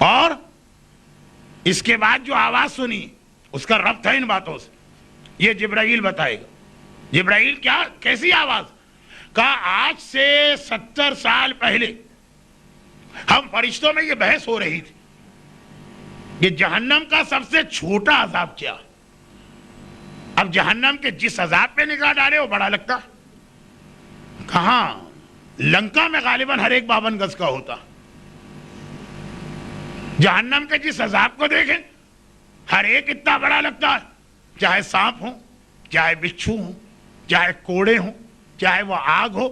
اور اس کے بعد جو آواز سنی اس کا ربط ہے ان باتوں سے، یہ جبرائیل بتائے گا۔ جبرائیل کیسی آواز؟ کہا آج سے 70 سال پہلے ہم فرشتوں میں یہ بحث ہو رہی تھی کہ جہنم کا سب سے چھوٹا عذاب کیا؟ اب جہنم کے جس عذاب پہ نگاہ ڈالے وہ بڑا لگتا، کہاں لنکا میں غالباً ہر ایک 52 گز کا ہوتا، جہنم کے جس عذاب کو دیکھیں ہر ایک اتنا بڑا لگتا ہے، چاہے سانپ ہوں، چاہے بچھو ہوں، چاہے کوڑے ہوں، چاہے وہ آگ ہو،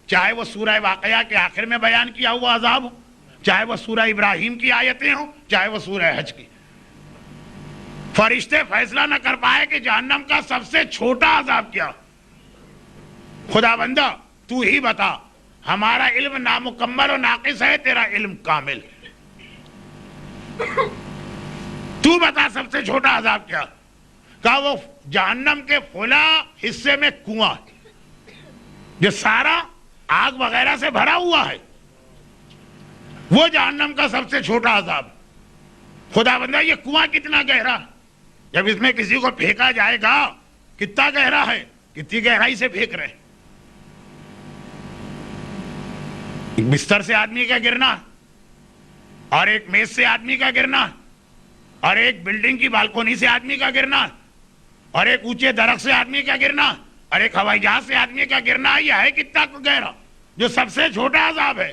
چاہے وہ سورہ واقعہ کے آخر میں بیان کیا ہوا عذاب ہو، چاہے وہ سورہ ابراہیم کی آیتیں ہوں، چاہے وہ سورہ حج کی۔ فرشتے فیصلہ نہ کر پائے کہ جہنم کا سب سے چھوٹا عذاب کیا۔ خدا بندہ تو ہی بتا، ہمارا علم نامکمل و ناقص ہے، تیرا علم کامل ہے، تو بتا سب سے چھوٹا عذاب کیا؟ کہا وہ جہنم کے فلاں حصے میں کنواں جو سارا آگ وغیرہ سے بھرا ہوا ہے، وہ جہنم کا سب سے چھوٹا عذاب۔ خدا بندہ یہ کنواں کتنا گہرا، جب اس میں کسی کو پھینکا جائے گا کتنا گہرا ہے، کتنی گہرائی سے پھینک رہے؟ ایک بستر سے آدمی کا گرنا، اور ایک میز سے آدمی کا گرنا، اور ایک بلڈنگ کی بالکونی سے آدمی کا گرنا، اور ایک اونچے درخت سے آدمی کا گرنا، اور ایک ہوائی جہاز سے آدمی کا گرنا، یہ ہے کتنا گہرا، جو سب سے چھوٹا عذاب ہے۔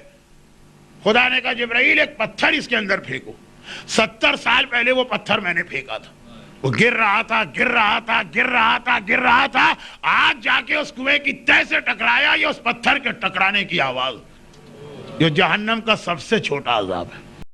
خدا نے کہا جبرائیل ایک پتھر اس کے اندر پھینکو۔ 70 سال پہلے وہ پتھر میں نے پھینکا تھا، وہ گر رہا تھا، گر رہا تھا، گر رہا تھا، گر رہا تھا، آج جا کے اس کنویں کی تہہ سے ٹکرایا، یہ اس پتھر کے ٹکرانے کی آواز، جو جہنم کا سب سے چھوٹا عذاب ہے۔